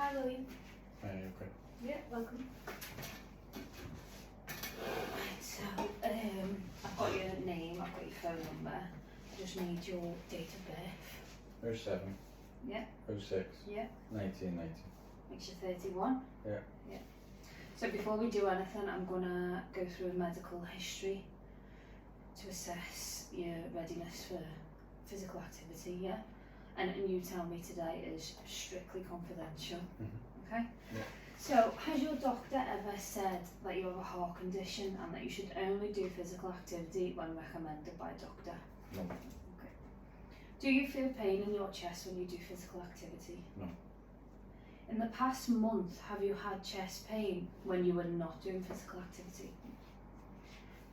Hi, Louie. Okay. Yeah, welcome. Right, so, I've got your name, I've got your phone number. I just need your date of birth. 07. Yeah. 06. Yeah. 1990. Makes you 31. Yeah. Yeah. So before we do anything, I'm gonna go through a medical history to assess your readiness for physical activity, yeah? And you tell me today is strictly confidential, okay? Yeah. So, has your doctor ever said that you have a heart condition and that you should only do physical activity when recommended by a doctor? No. Okay. Do you feel pain in your chest when you do physical activity? No. In the past month, have you had chest pain when you were not doing physical activity?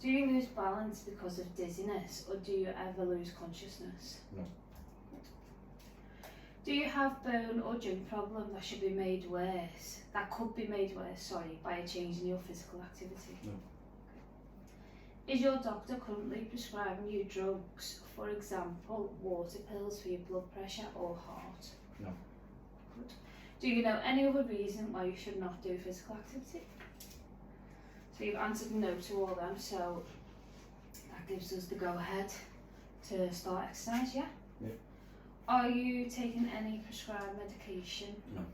Do you lose balance because of dizziness, or do you ever lose consciousness? No. Do you have bone or joint problem that should be made worse, that could be made worse, by a change in your physical activity? No. Is your doctor currently prescribing you drugs, for example, water pills for your blood pressure or heart? No. Good. Do you know any other reason why you should not do physical activity? So you've answered no to all them, so that gives us the go-ahead to start exercise, yeah? Yeah. Are you taking any prescribed medication? No. Okay.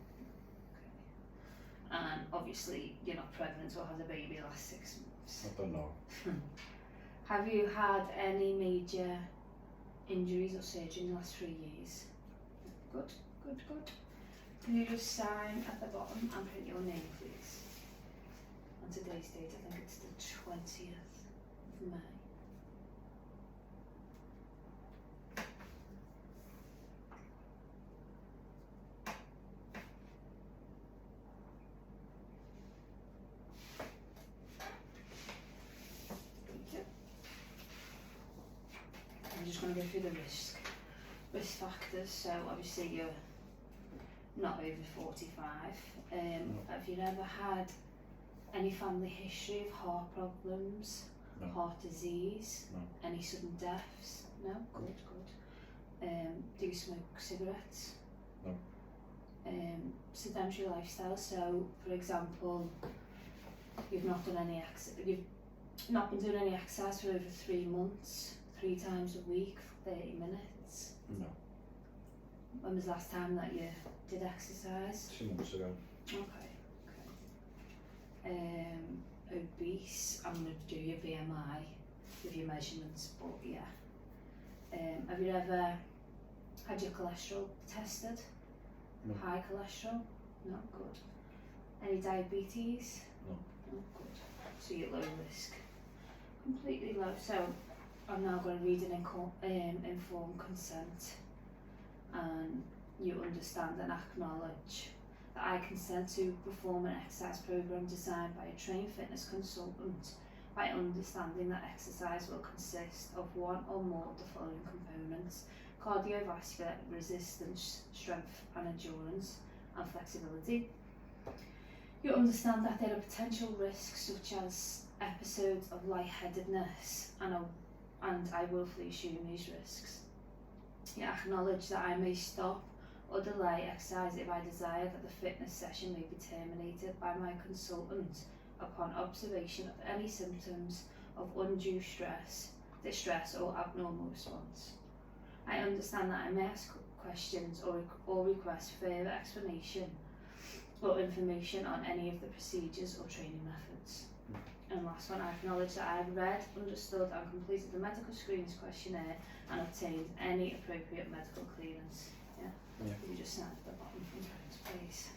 And obviously you're not pregnant or had a baby last 6 months. I don't know. Have you had any major injuries or surgery in the last 3 years? Good, good, good. Can you just sign at the bottom and print your name, please? On today's date, I think it's the 20th of May. I'm just going to go through the risk factors. So obviously you're not over 45. Have you ever had any family history of heart problems, No. heart disease, No. any sudden deaths? No? Good, good. Do you smoke cigarettes? No. Sedentary lifestyle, so for example, you've not been doing any exercise for over 3 months, 3 times a week, 30 minutes. No. When was the last time that you did exercise? 2 months ago. Okay, okay. Obese, I'm going to do your BMI with your measurements, but yeah. Have you ever had your cholesterol tested? No. High cholesterol? No, good. Any diabetes? No. No, good. So you're low risk. Completely low. So I'm now going to read an informed consent, and you understand and acknowledge that I consent to perform an exercise program designed by a trained fitness consultant, by understanding that exercise will consist of one or more of the following components: cardiovascular, resistance, strength and endurance, and flexibility. You understand that there are potential risks such as episodes of lightheadedness, and I willfully assume these risks. You acknowledge that I may stop or delay exercise if I desire that the fitness session may be terminated by my consultant upon observation of any symptoms of undue stress, distress or abnormal response. I understand that I may ask questions or request further explanation or information on any of the procedures or training methods. And last one, I acknowledge that I have read, understood and completed the medical screenings questionnaire and obtained any appropriate medical clearance. Yeah? Yeah. You just sign at the bottom, please.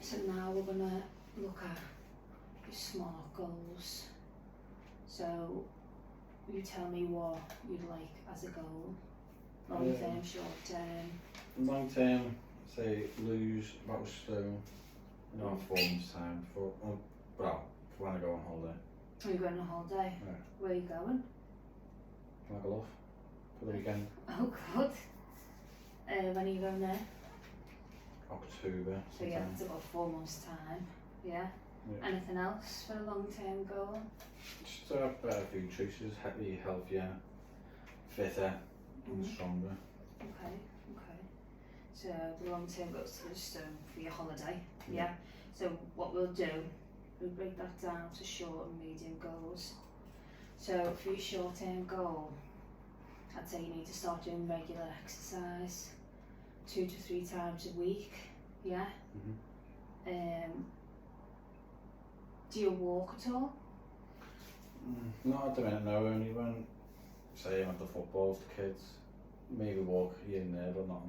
So now we're going to look at your SMART goals. So you tell me what you'd like as a goal. Long term, short term. Long term, say lose about a stone in about 4 months' time for when I go on holiday. Are you going on holiday? Yeah. Where are you going? Can I go off for the weekend? Oh, good. When are you going there? October. So yeah, sometime. it's about 4 months' time. Yeah. Yeah. Anything else for a long-term goal? Just to have better food choices, be healthier, fitter, and Mhm. stronger. Okay. So the long-term goals to just for your holiday. Yeah. Yeah. So what we'll do, we'll break that down to short and medium goals. So for your short-term goal, I'd say you need to start doing regular exercise, 2 to 3 times a week. Yeah. Mhm. Do you walk at all? Not at the minute, no. Only when, say, I'm at the football with the kids. Maybe walk here and there, but not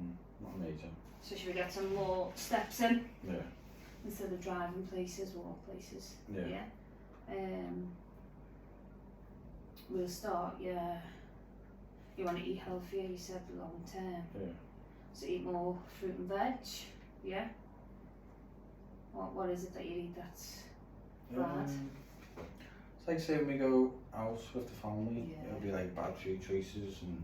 major. So should we get some more steps in Yeah. instead of driving places, walk places? Yeah. We'll start. Yeah. You want to eat healthier, you said, long term. Yeah. So eat more fruit and veg. Yeah. What is it that you eat that's bad? It's like say when we go out with the family, Yeah. it'll be like bad food choices and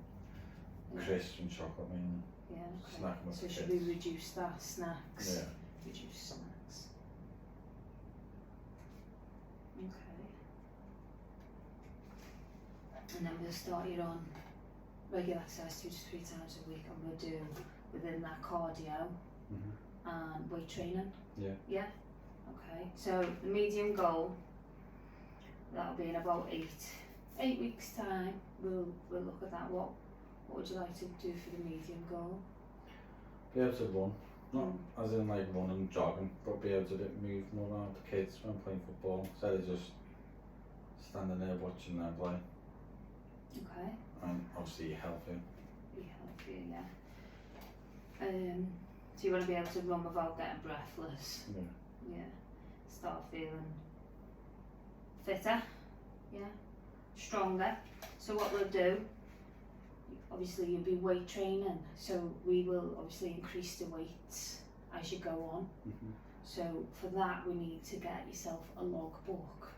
crisps and chocolate mainly. Yeah. Okay. Snack with So the should kids. we reduce that snacks? Yeah. Reduce snacks. Okay. And then we'll start you on regular exercise 2 to 3 times a week, and we'll do within that cardio Mhm. and weight training. Yeah. Yeah. Okay. So the medium goal, that'll be in about 8 weeks' time. We'll look at that. What would you like to do for the medium goal? Be able to run, not as in like running and jogging, but be able to move more around the kids when playing football instead of just standing there watching them play. Okay. And obviously healthy. Be healthier, yeah. So you want to be able to run without getting breathless. Yeah. Yeah. Start feeling fitter. Yeah. Stronger. So what we'll do, obviously you'll be weight training, so we will obviously increase the weights as you go on. Mhm. So for that we need to get yourself a logbook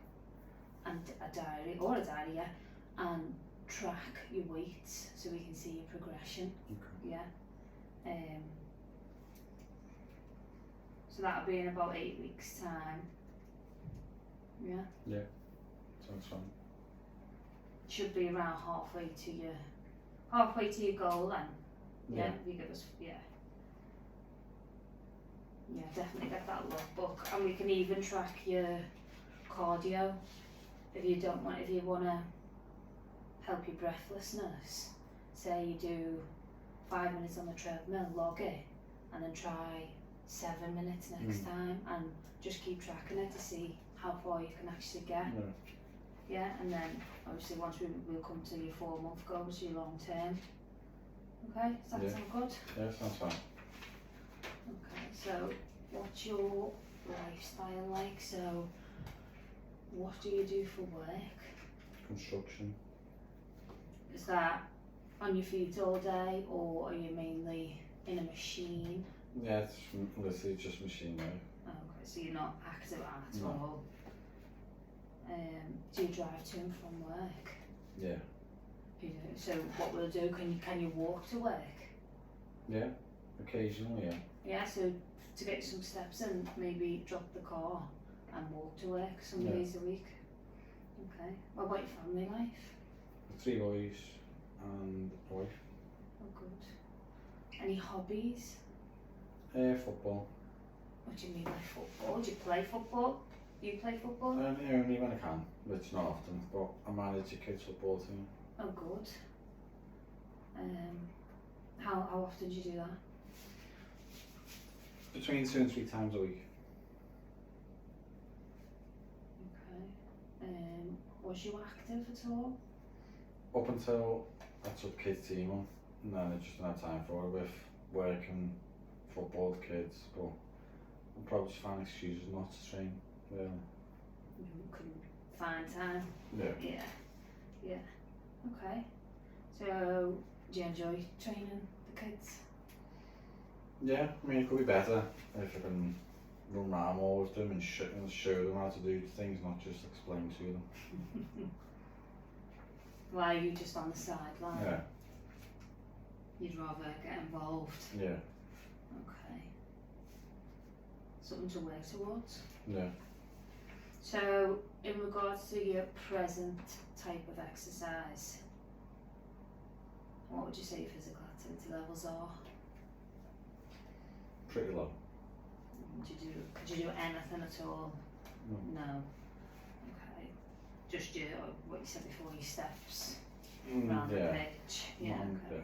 and a diary, yeah, and track your weights so we can see your progression. Okay. Yeah. So that'll be in about 8 weeks' time. Yeah. Sounds fun. Should be around halfway to your goal then. Yeah. If you give us, yeah, definitely get that logbook, and we can even track your cardio if you wanna help your breathlessness. Say you do 5 minutes on the treadmill, log it, and then try 7 minutes next time, and just keep tracking it to see how far you can actually get. Yeah, and then obviously once we'll come to your 4-month goals, your long term. Okay, does that sound good? Yeah, sounds fine. Okay, so what's your lifestyle like? So what do you do for work? Construction. Is that on your feet all day, or are you mainly in a machine? Yeah, it's literally just machine work. Okay, so you're not active at No. all. Do you drive to and from work? Yeah. You do. So what we'll do, can you walk to work? Yeah. Occasionally, yeah. Yeah, so to get some steps in, maybe drop the car and walk to work some Yeah. days a week. Okay. What about your family life? 3 boys and a wife. Oh, good. Any hobbies? Football. What do you mean by football? Do you play football? You play football? Only when I can, which not often, but I manage a kids football team. Oh, good. How often do you do that? Between 2 and 3 times a week. Okay. Was you active at all? Up until I took kids team on, and then I just didn't have time for it with work and football with kids, but I'll probably just find excuses not to train. Yeah. You couldn't find time. Yeah. Yeah. Okay. So, do you enjoy training the kids? Yeah, I mean, it could be better if I can run around more with them and show them how to do things, not just explain to them. Why are you just on the sideline? Yeah. You'd rather get involved. Yeah. Okay. Something to work towards. Yeah. So, in regards to your present type of exercise, what would you say your physical activity levels are? Pretty low. Could you do anything at all? No. No. Okay. Just your, what you said before, your steps Mm, around yeah. the pitch. Yeah. Okay.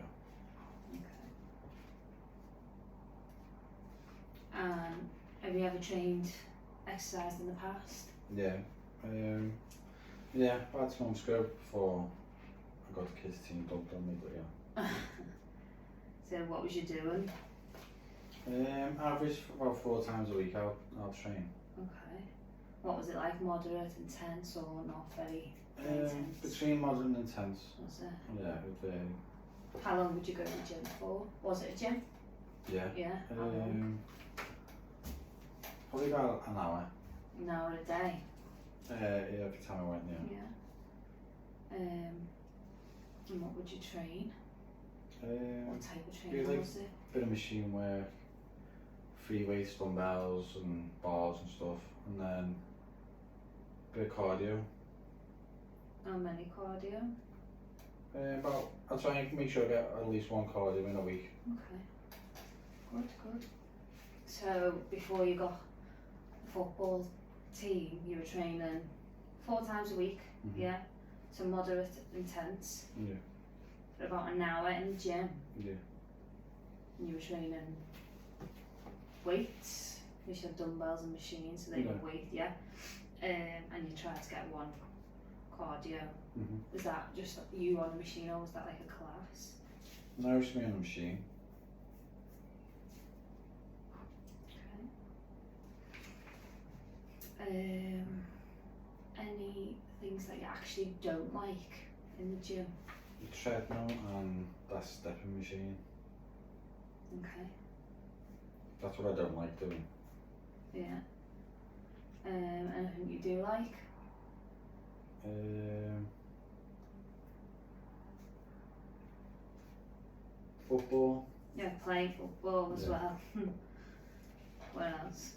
Yeah. Have you ever trained, exercised in the past? Yeah. Yeah, about 2 months ago before I got the kids team dumped on me, but yeah. So what was you doing? Average about 4 times a week I'll train. Okay. What was it like? Moderate, intense, or not very intense? Between moderate and intense. Was it? Yeah, it would vary. How long would you go to the gym for? Was it a gym? Yeah. Yeah. How long? Probably about an hour. An hour a day. Every time I went, yeah. Yeah. And what would you train? What type of training like was it? Bit of machine work, free weights, dumbbells and bars and stuff, and then a bit of cardio. How many cardio? I'll try and make sure I get at least 1 cardio in a week. Okay. Good. So before you got the football team, you were training 4 times a week, Mhm. yeah? So moderate, intense, Yeah. for about an hour in the gym. Yeah. And you were training weights, you had dumbbells and machines, so they were Yeah. weight, yeah? And you tried to get 1 cardio. Mhm. Was that just you on the machine, or was that like a class? No, it's me on the machine. Okay. Any things that you actually don't like in the gym? The treadmill and that stepping machine. Okay. That's what I don't like doing. Yeah. Anything you do like? Football. Yeah, playing football as Yeah. well. What else?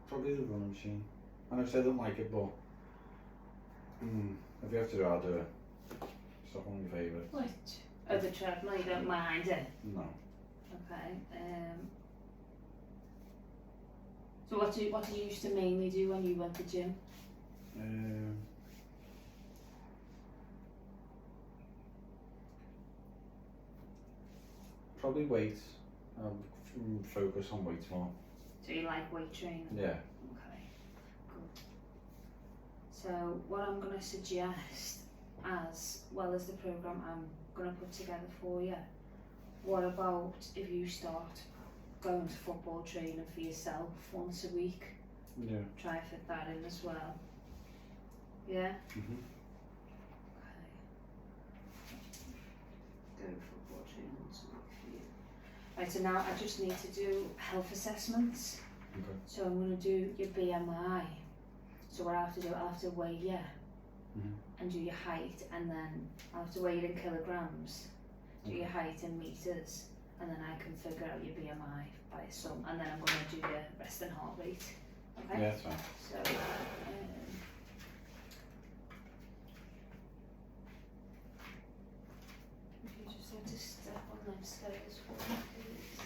Probably the running machine. I know I don't like it, but if you have to do it, I'll do it. It's not one of my favourites. Which? Oh, the treadmill, you don't mind it? No. Okay. So what do you used to mainly do when you went to gym? Probably weights. I'll focus on weights more. So you like weight training? Yeah. Okay, good. So what I'm going to suggest, as well as the programme I'm going to put together for you, what about if you start going to football training for yourself once a week? Yeah. Try and fit that in as well. Yeah? Mhm. Okay. Go football training once a week for you. Right, so now I just need to do health assessments. Okay. So I'm going to do your BMI. So what I have to do, I have to weigh you and do your height, and then I have to weigh you in kilograms, do your height in meters, and then I can figure out your BMI by a sum, and then I'm going to do your resting heart rate. Okay? Yeah, that's fine. So, if you just want to step on them scales for me, please.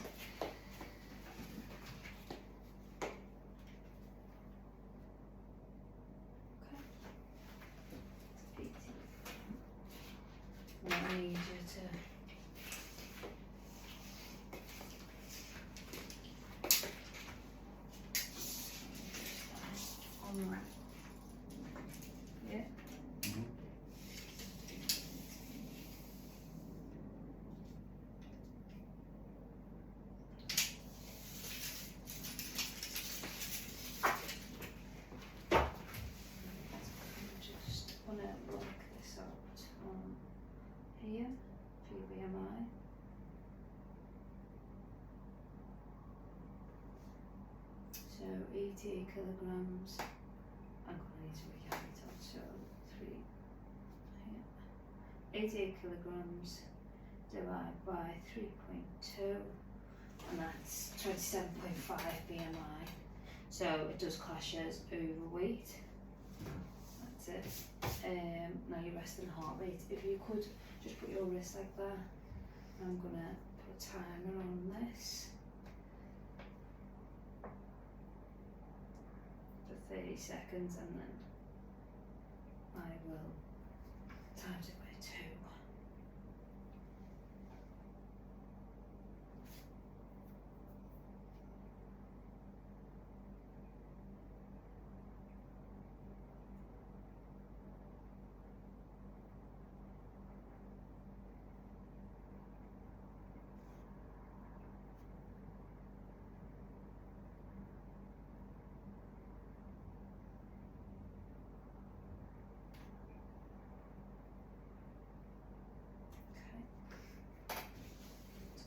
Okay. 80. Now I need you to on that. Yeah. Mhm. I'm just want to work this out on here for your BMI. So 88 kilograms. I'm going to need to work your height out. So 3 88 kilograms divided by 3.2, and that's 27.5 BMI. So it does class you as overweight. That's it. Now your resting heart rate. If you could just put your wrist like that. I'm gonna put a timer on this for 30 seconds, and then I will times it by 2.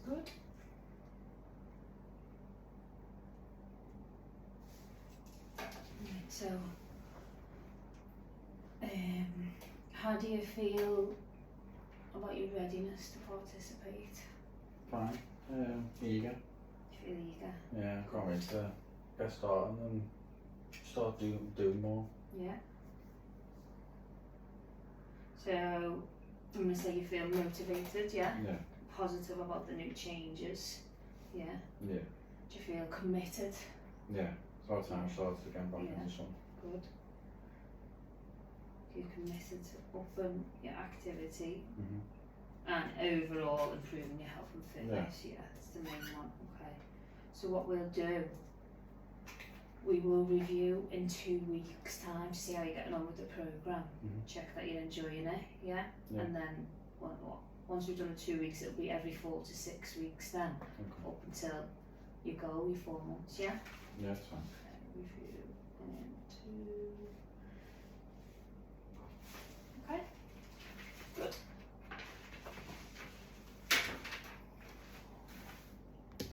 Good. Right, so how do you feel about your readiness to participate? Fine. Eager. You feel eager? Yeah, I can't wait to get started and start doing more. Yeah. So I'm gonna say you feel motivated, yeah? Yeah. Positive about the new changes, yeah? Yeah. Do you feel committed? Yeah. It's about time I started again back Yeah. into some. Good. You're committed to upping your activity and overall improving your health and fitness. Yeah, that's the main one. Okay. So what we'll do, we will review in 2 weeks' time to see how you're getting on with the programme. Check that you're enjoying it, yeah? And then once we've done the 2 weeks, it'll be every 4 to 6 weeks then, up until you go, your 4 months, yeah? Yeah, it's fine. Okay, review in 2. Okay.